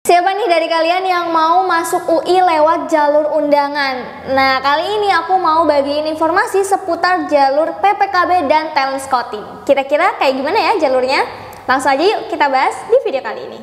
Siapa nih dari kalian yang mau masuk UI lewat jalur undangan? Nah, kali ini aku mau bagiin informasi seputar jalur PPKB dan talent scouting. Kira-kira kayak gimana ya jalurnya? Langsung aja yuk kita bahas di video kali ini.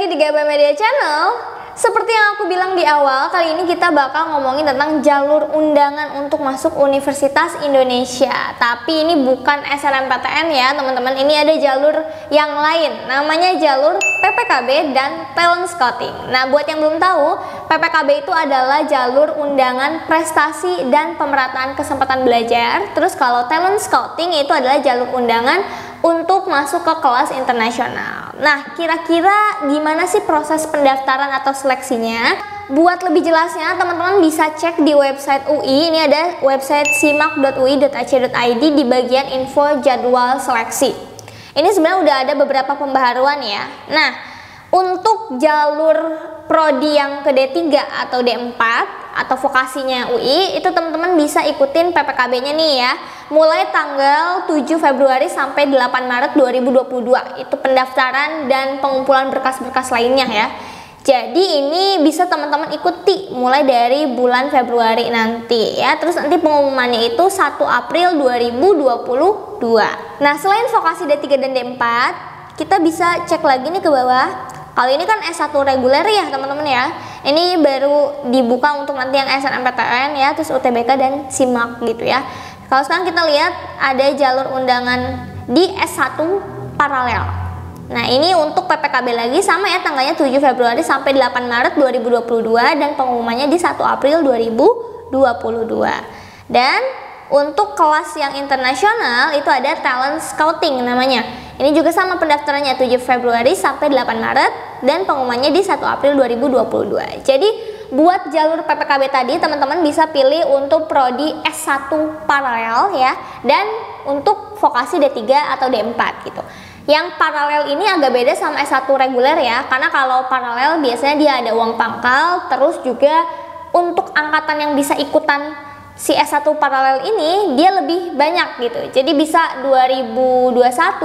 Di Gaba Media Channel. Seperti yang aku bilang di awal, kali ini kita bakal ngomongin tentang jalur undangan untuk masuk Universitas Indonesia. Tapi ini bukan SNMPTN ya teman-teman, ini ada jalur yang lain, namanya jalur PPKB dan talent scouting. Nah, buat yang belum tahu, PPKB itu adalah jalur undangan prestasi dan pemerataan kesempatan belajar. Terus kalau talent scouting itu adalah jalur undangan untuk masuk ke kelas internasional. Nah, kira-kira gimana sih proses pendaftaran atau seleksinya? Buat lebih jelasnya, teman-teman bisa cek di website UI. Ini ada website simak.ui.ac.id di bagian info jadwal seleksi. Ini sebenarnya udah ada beberapa pembaharuan ya. Nah, untuk jalur prodi yang ke D3 atau D4 atau vokasinya UI, itu teman-teman bisa ikutin PPKB-nya nih ya. Mulai tanggal 7 Februari sampai 8 Maret 2022. Itu pendaftaran dan pengumpulan berkas-berkas lainnya ya. Jadi ini bisa teman-teman ikuti mulai dari bulan Februari nanti ya. Terus nanti pengumumannya itu 1 April 2022. Nah, selain vokasi D3 dan D4, kita bisa cek lagi nih ke bawah. Kali ini kan S1 reguler ya teman-teman ya. Ini baru dibuka untuk nanti yang SNMPTN ya, terus UTBK dan SIMAK gitu ya. Kalau sekarang kita lihat ada jalur undangan di S1 paralel. Nah, ini untuk PPKB lagi sama ya, tanggalnya 7 Februari sampai 8 Maret 2022 dan pengumumannya di 1 April 2022. Dan untuk kelas yang internasional itu ada talent scouting namanya. Ini juga sama pendaftarannya 7 Februari sampai 8 Maret dan pengumumannya di 1 April 2022. Jadi buat jalur PPKB tadi teman-teman bisa pilih untuk prodi S1 paralel ya, dan untuk vokasi D3 atau D4 gitu. Yang paralel ini agak beda sama S1 reguler ya, karena kalau paralel biasanya dia ada uang pangkal, terus juga untuk angkatan yang bisa ikutan si S1 paralel ini dia lebih banyak gitu. Jadi bisa 2021,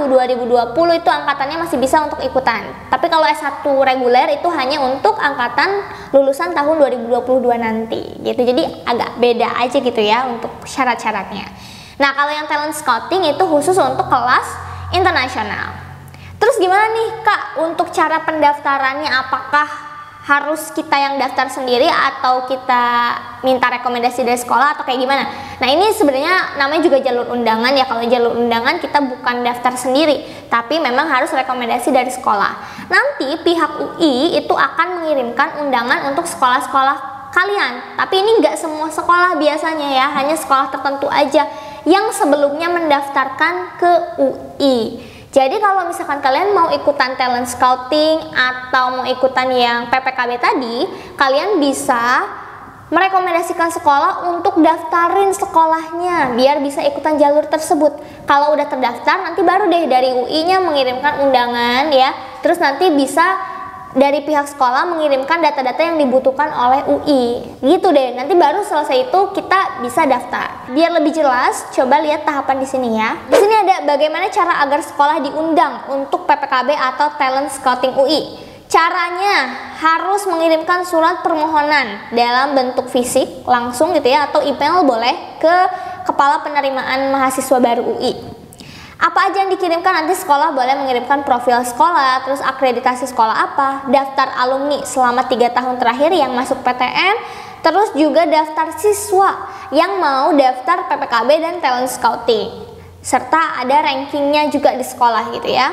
2020 itu angkatannya masih bisa untuk ikutan. Tapi kalau S1 reguler itu hanya untuk angkatan lulusan tahun 2022 nanti gitu. Jadi agak beda aja gitu ya untuk syarat-syaratnya. Nah, kalau yang talent scouting itu khusus untuk kelas internasional. Terus gimana nih Kak untuk cara pendaftarannya? Apakah harus kita yang daftar sendiri atau kita minta rekomendasi dari sekolah atau kayak gimana? Nah, ini sebenarnya namanya juga jalur undangan ya. Kalau jalur undangan kita bukan daftar sendiri, tapi memang harus rekomendasi dari sekolah. Nanti pihak UI itu akan mengirimkan undangan untuk sekolah-sekolah kalian. Tapi ini nggak semua sekolah biasanya ya, hanya sekolah tertentu aja yang sebelumnya mendaftarkan ke UI. Jadi kalau misalkan kalian mau ikutan talent scouting atau mau ikutan yang PPKB tadi, kalian bisa merekomendasikan sekolah untuk daftarin sekolahnya biar bisa ikutan jalur tersebut. Kalau udah terdaftar nanti baru deh dari UI-nya mengirimkan undangan ya. Terus nanti bisa dari pihak sekolah mengirimkan data-data yang dibutuhkan oleh UI. Gitu deh. Nanti baru selesai itu kita bisa daftar. Biar lebih jelas, coba lihat tahapan di sini ya. Di sini ada bagaimana cara agar sekolah diundang untuk PPKB atau talent scouting UI. Caranya harus mengirimkan surat permohonan dalam bentuk fisik langsung gitu ya, atau email boleh ke Kepala Penerimaan Mahasiswa Baru UI. Apa aja yang dikirimkan? Nanti sekolah boleh mengirimkan profil sekolah, terus akreditasi sekolah apa, daftar alumni selama 3 tahun terakhir yang masuk PTN, terus juga daftar siswa yang mau daftar PPKB dan talent scouting, serta ada rankingnya juga di sekolah gitu ya.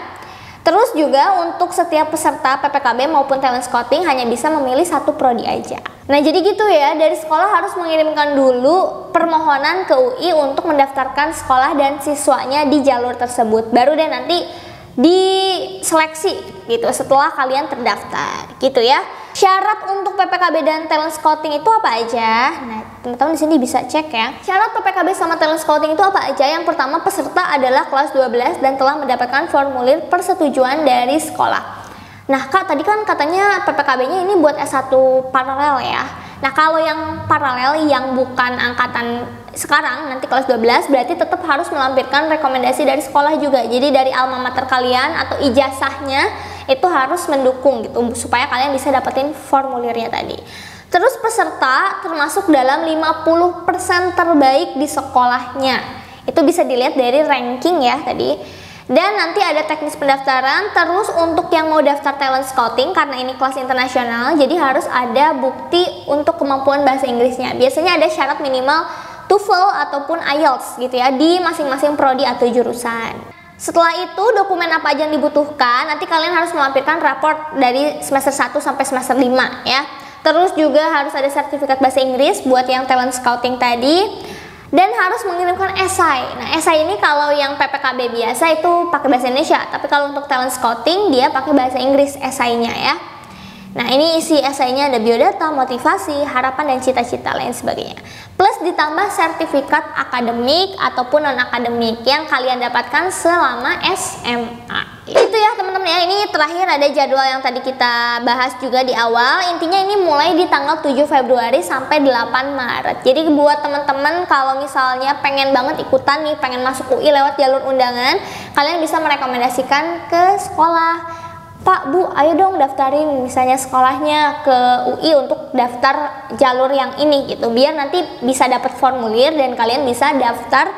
Terus juga untuk setiap peserta PPKB maupun talent scouting hanya bisa memilih satu prodi aja. Nah, jadi gitu ya, dari sekolah harus mengirimkan dulu permohonan ke UI untuk mendaftarkan sekolah dan siswanya di jalur tersebut. Baru deh nanti diseleksi gitu setelah kalian terdaftar gitu ya. Syarat untuk PPKB dan talent scouting itu apa aja? Nah, teman-teman di sini bisa cek ya. Syarat PPKB sama talent scouting itu apa aja? Yang pertama, peserta adalah kelas 12 dan telah mendapatkan formulir persetujuan dari sekolah. Nah, Kak, tadi kan katanya PPKB-nya ini buat S1 paralel ya. Nah, kalau yang paralel yang bukan angkatan sekarang, nanti kelas 12, berarti tetap harus melampirkan rekomendasi dari sekolah juga. Jadi dari alma mater kalian atau ijazahnya itu harus mendukung gitu supaya kalian bisa dapetin formulirnya tadi. Terus peserta termasuk dalam 50% terbaik di sekolahnya. Itu bisa dilihat dari ranking ya tadi. Dan nanti ada teknis pendaftaran. Terus untuk yang mau daftar talent scouting, karena ini kelas internasional, jadi harus ada bukti untuk kemampuan bahasa Inggrisnya. Biasanya ada syarat minimal TOEFL ataupun IELTS gitu ya di masing-masing prodi atau jurusan. Setelah itu dokumen apa aja yang dibutuhkan, nanti kalian harus melampirkan raport dari semester 1 sampai semester 5 ya. Terus juga harus ada sertifikat bahasa Inggris buat yang talent scouting tadi. Dan harus mengirimkan esai. Nah, esai ini kalau yang PPKB biasa itu pakai bahasa Indonesia, tapi kalau untuk talent scouting dia pakai bahasa Inggris esainya ya. Nah, ini isi esainya ada biodata, motivasi, harapan dan cita-cita lain sebagainya. Plus ditambah sertifikat akademik ataupun non-akademik yang kalian dapatkan selama SMA. Itu ya teman-teman ya, ini terakhir ada jadwal yang tadi kita bahas juga di awal. Intinya ini mulai di tanggal 7 Februari sampai 8 Maret. Jadi buat teman-teman kalau misalnya pengen banget ikutan nih, pengen masuk UI lewat jalur undangan, kalian bisa merekomendasikan ke sekolah. Pak, Bu, ayo dong daftarin misalnya sekolahnya ke UI untuk daftar jalur yang ini gitu. Biar nanti bisa dapat formulir dan kalian bisa daftar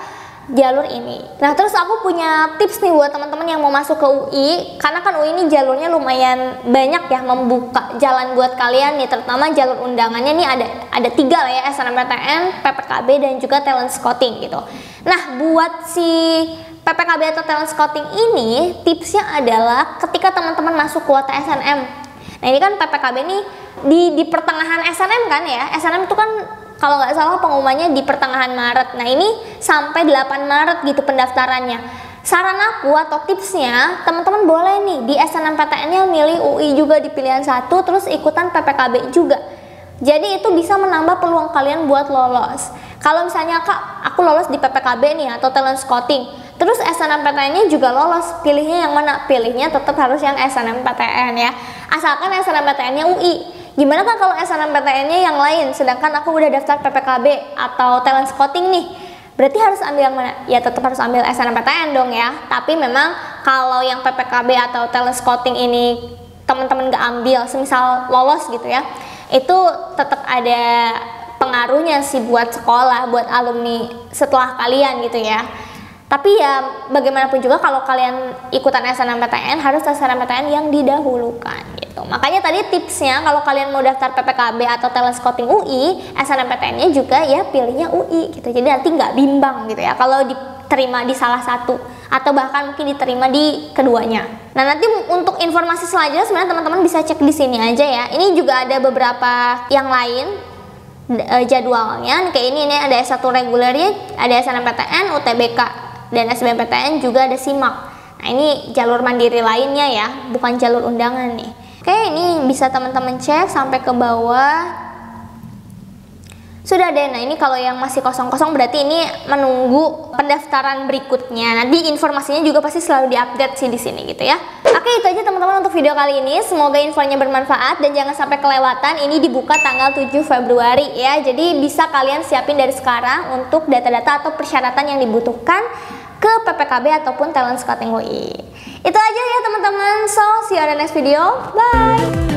jalur ini. Nah, terus aku punya tips nih buat teman-teman yang mau masuk ke UI. Karena kan UI ini jalurnya lumayan banyak ya, membuka jalan buat kalian nih. Terutama jalur undangannya nih ada 3 lah ya, SNMPTN, PPKB dan juga talent scouting gitu. Nah, buat si PPKB atau talent scouting ini tipsnya adalah ketika teman-teman masuk kuota SNM. Nah, ini kan PPKB nih di pertengahan SNM kan ya. SNM itu kan kalau nggak salah pengumumannya di pertengahan Maret. Nah, ini sampai 8 Maret gitu pendaftarannya. Saran aku atau tipsnya, teman-teman boleh nih di SNMPTN-nya milih UI juga di pilihan 1, terus ikutan PPKB juga. Jadi itu bisa menambah peluang kalian buat lolos. Kalau misalnya, Kak, aku lolos di PPKB nih atau talent scouting, terus SNMPTN-nya juga lolos, pilihnya yang mana? Pilihnya tetap harus yang SNMPTN ya. Asalkan SNMPTN-nya UI. Gimana kan kalau SNMPTN-nya yang lain, sedangkan aku udah daftar PPKB atau talent scouting nih, berarti harus ambil yang mana? Ya tetap harus ambil SNMPTN dong ya. Tapi memang kalau yang PPKB atau talent scouting ini teman-teman gak ambil, semisal lolos gitu ya, itu tetap ada pengaruhnya sih buat sekolah, buat alumni setelah kalian gitu ya. Tapi ya bagaimanapun juga kalau kalian ikutan SNMPTN harus SNMPTN yang didahulukan gitu. Makanya tadi tipsnya kalau kalian mau daftar PPKB atau talent scouting UI, SNMPTN-nya juga ya pilihnya UI gitu. Jadi nanti nggak bimbang gitu ya kalau diterima di salah satu atau bahkan mungkin diterima di keduanya. Nah, nanti untuk informasi selanjutnya sebenarnya teman-teman bisa cek di sini aja ya. Ini juga ada beberapa yang lain jadwalnya. Kayak ini ada S1 regulernya, ada SNMPTN, UTBK dan SBMPTN juga ada SIMAK. Nah, ini jalur mandiri lainnya ya, bukan jalur undangan nih. Oke, ini bisa teman-teman cek sampai ke bawah. Sudah deh. Nah, ini kalau yang masih kosong-kosong berarti ini menunggu pendaftaran berikutnya. Nanti informasinya juga pasti selalu diupdate sih di sini gitu ya. Oke, itu aja teman-teman untuk video kali ini. Semoga infonya bermanfaat dan jangan sampai kelewatan. Ini dibuka tanggal 7 Februari ya. Jadi bisa kalian siapin dari sekarang untuk data-data atau persyaratan yang dibutuhkan ke PPKB ataupun talent scouting UI. Itu aja ya teman-teman. So, see you on the next video. Bye.